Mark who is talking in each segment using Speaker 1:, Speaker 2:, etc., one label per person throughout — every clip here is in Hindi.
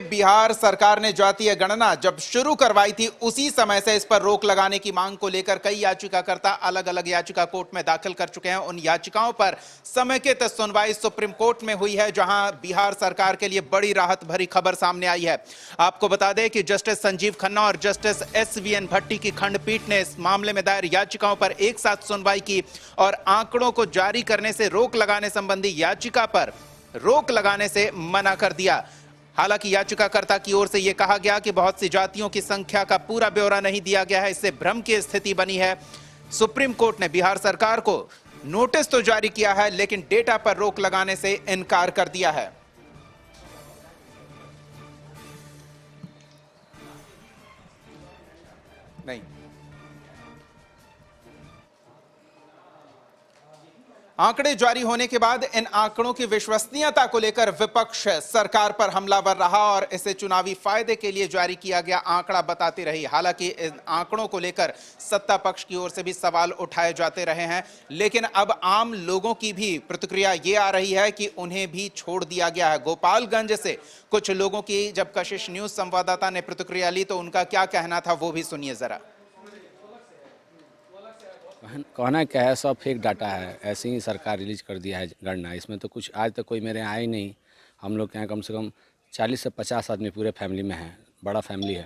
Speaker 1: बिहार सरकार ने जातीय गणना जब शुरू करवाई थी उसी समय से इस पर रोक लगाने की मांग को लेकर कई याचिकाकर्ता अलग अलग याचिका कोर्ट में दाखिल कर चुके हैं। उन याचिकाओं पर समेकित सुनवाई सुप्रीम कोर्ट में हुई है, जहां बिहार सरकार के लिए बड़ी राहत भरी खबर सामने आई है। आपको बता दें कि जस्टिस संजीव खन्ना और जस्टिस SVN भट्टी की खंडपीठ ने इस मामले में दायर याचिकाओं पर एक साथ सुनवाई की और आंकड़ों को जारी करने से रोक लगाने संबंधी याचिका पर रोक लगाने से मना कर दिया। हालांकि याचिकाकर्ता की ओर से यह कहा गया कि बहुत सी जातियों की संख्या का पूरा ब्यौरा नहीं दिया गया है, इससे भ्रम की स्थिति बनी है। सुप्रीम कोर्ट ने बिहार सरकार को नोटिस तो जारी किया है, लेकिन डेटा पर रोक लगाने से इनकार कर दिया है। नहीं, आंकड़े जारी होने के बाद इन आंकड़ों की विश्वसनीयता को लेकर विपक्ष सरकार पर हमलावर रहा और इसे चुनावी फायदे के लिए जारी किया गया आंकड़ा बताती रही। हालांकि इन आंकड़ों को लेकर सत्ता पक्ष की ओर से भी सवाल उठाए जाते रहे हैं, लेकिन अब आम लोगों की भी प्रतिक्रिया ये आ रही है कि उन्हें भी छोड़ दिया गया है। गोपालगंज से कुछ लोगों की जब कशिश न्यूज संवाददाता ने प्रतिक्रिया ली तो उनका क्या कहना था, वो भी सुनिए जरा।
Speaker 2: कहना क्या है, सब फेक डाटा है, ऐसे ही सरकार रिलीज कर दिया है गणना। इसमें तो कुछ आज तक कोई मेरे यहाँ आया ही नहीं। हम लोग के यहाँ कम से कम 40 से 50 आदमी पूरे फैमिली में हैं, बड़ा फैमिली है,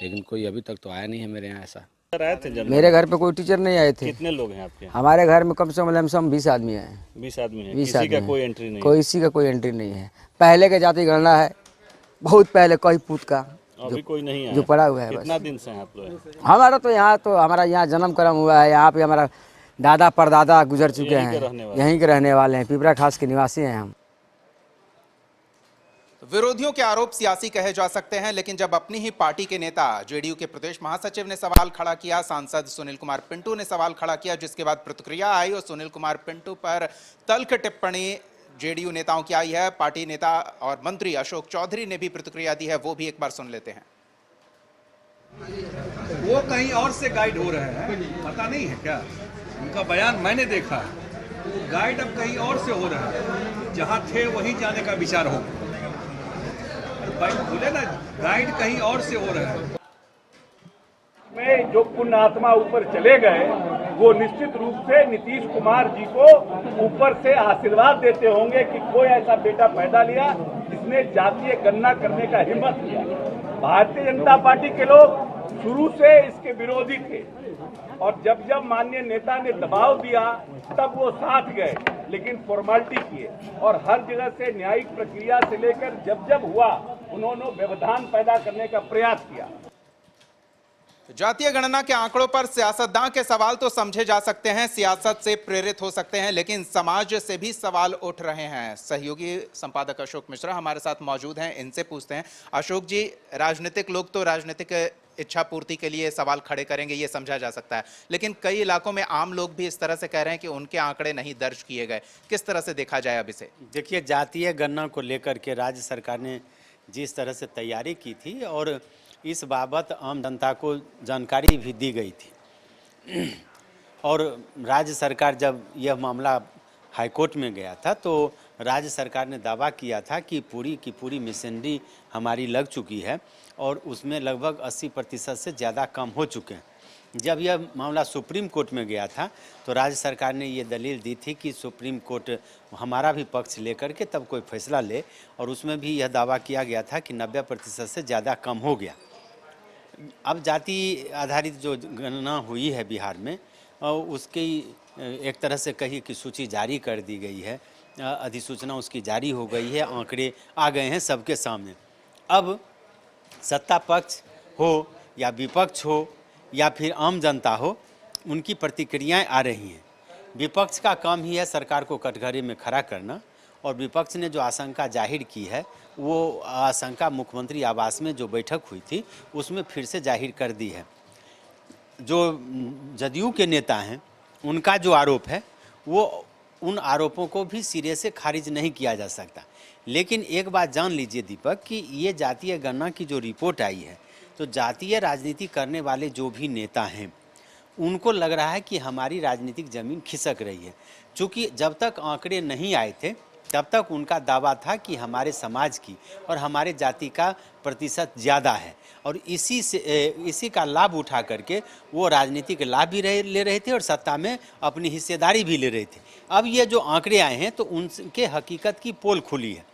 Speaker 2: लेकिन कोई अभी तक तो आया नहीं है मेरे यहाँ ऐसा।
Speaker 3: आए थे
Speaker 4: मेरे घर पे कोई टीचर नहीं आए थे।
Speaker 3: कितने लोग हैं आपके?
Speaker 4: हमारे घर में कम से कम 20 आदमी हैं।
Speaker 3: 20 आदमी हैं।
Speaker 4: 20
Speaker 3: किसी का कोई एंट्री नहीं?
Speaker 4: किसी का कोई एंट्री नहीं है। पहले के जाति गणना है, बहुत पहले कई पूत का
Speaker 3: अभी कोई नहीं है
Speaker 4: जो पड़ा हुआ है।
Speaker 3: कितना दिन से हैं आप लोग?
Speaker 4: हमारा यहाँ जन्म कर्म हुआ है, यहाँ पे हमारा दादा परदादा गुजर चुके हैं, यहीं के रहने वाले हैं, पिपरा खास के निवासी हैं हम।
Speaker 1: विरोधियों के आरोप सियासी कहे जा सकते हैं, लेकिन जब अपनी ही पार्टी के नेता जेडीयू के प्रदेश महासचिव ने सवाल खड़ा किया, सांसद सुनील कुमार पिंटू ने सवाल खड़ा किया, जिसके बाद प्रतिक्रिया आई और सुनील कुमार पिंटू पर तल्ख टिप्पणी जेडीयू नेताओं की आई है। पार्टी नेता और मंत्री अशोक चौधरी ने भी प्रतिक्रिया दी है, वो भी एक बार सुन लेते हैं।
Speaker 5: वो कहीं और से गाइड हो रहे हैं, पता नहीं है क्या? उनका बयान मैंने देखा, गाइड अब कहीं और से हो रहा है, जहाँ थे वहीं जाने का विचार हो। बोले ना, गाइड कहीं और से हो रहा है।
Speaker 6: में जो पुण्य आत्मा ऊपर चले गए, वो निश्चित रूप से नीतीश कुमार जी को ऊपर से आशीर्वाद देते होंगे कि कोई ऐसा बेटा पैदा लिया जिसने जातीय गणना करने का हिम्मत किया। भारतीय जनता पार्टी के लोग शुरू से इसके विरोधी थे और जब जब माननीय नेता ने दबाव दिया तब वो साथ गए, लेकिन फॉर्मेलिटी किए और हर जगह से न्यायिक प्रक्रिया से लेकर जब जब हुआ उन्होंने व्यवधान पैदा करने का प्रयास किया।
Speaker 1: जातीय गणना के आंकड़ों पर सियासतदान के सवाल तो समझे जा सकते हैं, सियासत से प्रेरित हो सकते हैं, लेकिन समाज से भी सवाल उठ रहे हैं। सहयोगी संपादक अशोक मिश्रा हमारे साथ मौजूद हैं, इनसे पूछते हैं। अशोक जी, राजनीतिक लोग तो राजनीतिक इच्छा पूर्ति के लिए सवाल खड़े करेंगे, ये समझा जा सकता है, लेकिन कई इलाकों में आम लोग भी इस तरह से कह रहे हैं कि उनके आंकड़े नहीं दर्ज किए गए। किस तरह से देखा जाए अब इसे?
Speaker 7: देखिए, जातीय गणना को लेकर के राज्य सरकार ने जिस तरह से तैयारी की थी और इस बाबत आम जनता को जानकारी भी दी गई थी और राज्य सरकार जब यह मामला हाईकोर्ट में गया था तो राज्य सरकार ने दावा किया था कि पूरी की पूरी मशीनरी हमारी लग चुकी है और उसमें लगभग 80% से ज़्यादा काम हो चुके हैं। जब यह मामला सुप्रीम कोर्ट में गया था तो राज्य सरकार ने ये दलील दी थी कि सुप्रीम कोर्ट हमारा भी पक्ष लेकर के तब कोई फैसला ले, और उसमें भी यह दावा किया गया था कि 90% से ज़्यादा कम हो गया। अब जाति आधारित जो गणना हुई है बिहार में, उसकी एक तरह से कही कि सूची जारी कर दी गई है, अधिसूचना उसकी जारी हो गई है, आंकड़े आ गए हैं सबके सामने। अब सत्ता पक्ष हो या विपक्ष हो या फिर आम जनता हो, उनकी प्रतिक्रियाएं आ रही हैं। विपक्ष का काम ही है सरकार को कटघरे में खड़ा करना, और विपक्ष ने जो आशंका जाहिर की है वो आशंका मुख्यमंत्री आवास में जो बैठक हुई थी उसमें फिर से जाहिर कर दी है। जो जदयू के नेता हैं उनका जो आरोप है वो उन आरोपों को भी सिरे से खारिज नहीं किया जा सकता। लेकिन एक बात जान लीजिए दीपक, कि ये जातीय गणना की जो रिपोर्ट आई है तो जातीय राजनीति करने वाले जो भी नेता हैं उनको लग रहा है कि हमारी राजनीतिक ज़मीन खिसक रही है। चूँकि जब तक आंकड़े नहीं आए थे तब तक उनका दावा था कि हमारे समाज की और हमारे जाति का प्रतिशत ज़्यादा है और इसी का लाभ उठा करके वो राजनीतिक लाभ भी ले रहे थे और सत्ता में अपनी हिस्सेदारी भी ले रहे थे। अब ये जो आंकड़े आए हैं तो उनके हकीकत की पोल खुली है।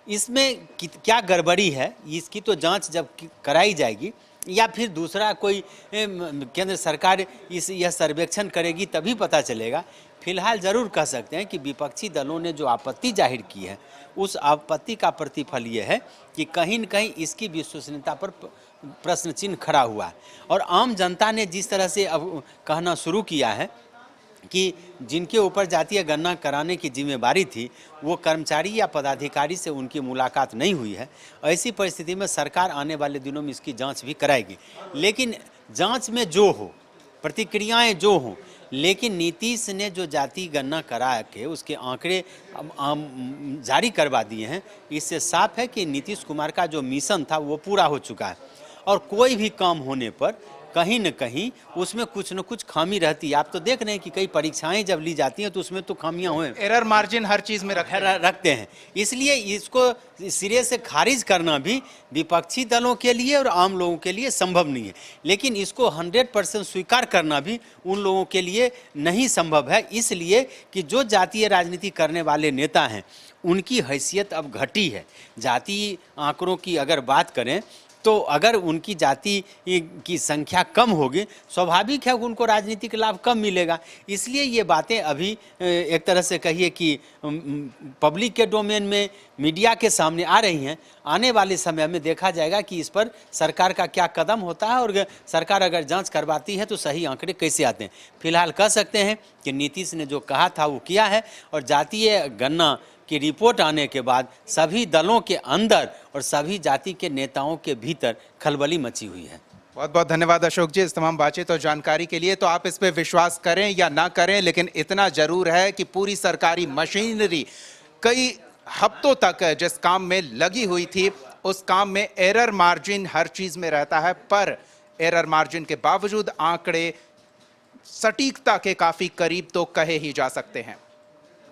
Speaker 7: इसमें क्या गड़बड़ी है इसकी तो जांच जब कराई जाएगी या फिर दूसरा कोई केंद्र सरकार यह सर्वेक्षण करेगी तभी पता चलेगा। फिलहाल ज़रूर कह सकते हैं कि विपक्षी दलों ने जो आपत्ति जाहिर की है उस आपत्ति का प्रतिफल ये है कि कहीं न कहीं इसकी विश्वसनीयता पर प्रश्न चिन्ह खड़ा हुआ है और आम जनता ने जिस तरह से अब कहना शुरू किया है कि जिनके ऊपर जातीय गणना कराने की जिम्मेदारी थी वो कर्मचारी या पदाधिकारी से उनकी मुलाकात नहीं हुई है, ऐसी परिस्थिति में सरकार आने वाले दिनों में इसकी जांच भी कराएगी। लेकिन जांच में जो हो, प्रतिक्रियाएं जो हों, लेकिन नीतीश ने जो जाति गणना करा के उसके आंकड़े जारी करवा दिए हैं, इससे साफ है कि नीतीश कुमार का जो मिशन था वो पूरा हो चुका है और कोई भी काम होने पर कहीं न कहीं उसमें कुछ न कुछ खामी रहती है। आप तो देख रहे हैं कि कई परीक्षाएं जब ली जाती हैं तो उसमें तो खामियां हुए,
Speaker 1: एरर मार्जिन हर चीज में
Speaker 7: रखते हैं। इसलिए इसको सिरे से खारिज करना भी विपक्षी दलों के लिए और आम लोगों के लिए संभव नहीं है, लेकिन इसको 100% स्वीकार करना भी उन लोगों के लिए नहीं संभव है, इसलिए कि जो जातीय राजनीति करने वाले नेता हैं उनकी हैसियत अब घटी है। जातीय आंकड़ों की अगर बात करें तो अगर उनकी जाति की संख्या कम होगी, स्वाभाविक है उनको राजनीतिक लाभ कम मिलेगा। इसलिए ये बातें अभी एक तरह से कहिए कि पब्लिक के डोमेन में, मीडिया के सामने आ रही हैं। आने वाले समय में देखा जाएगा कि इस पर सरकार का क्या कदम होता है और सरकार अगर जांच करवाती है तो सही आंकड़े कैसे आते हैं। फिलहाल कह सकते हैं कि नीतीश ने जो कहा था वो किया है और जातीय गणना की रिपोर्ट आने के बाद सभी दलों के अंदर और सभी जाति के नेताओं के भीतर खलबली मची हुई है।
Speaker 1: बहुत बहुत धन्यवाद अशोक जी इस तमाम बातचीत और जानकारी के लिए। तो आप इस पे विश्वास करें या ना करें, लेकिन इतना जरूर है कि पूरी सरकारी मशीनरी कई हफ्तों तक जिस काम में लगी हुई थी उस काम में एरर मार्जिन हर चीज में रहता है, पर एरर मार्जिन के बावजूद आंकड़े सटीकता के काफी करीब तो कहे ही जा सकते हैं।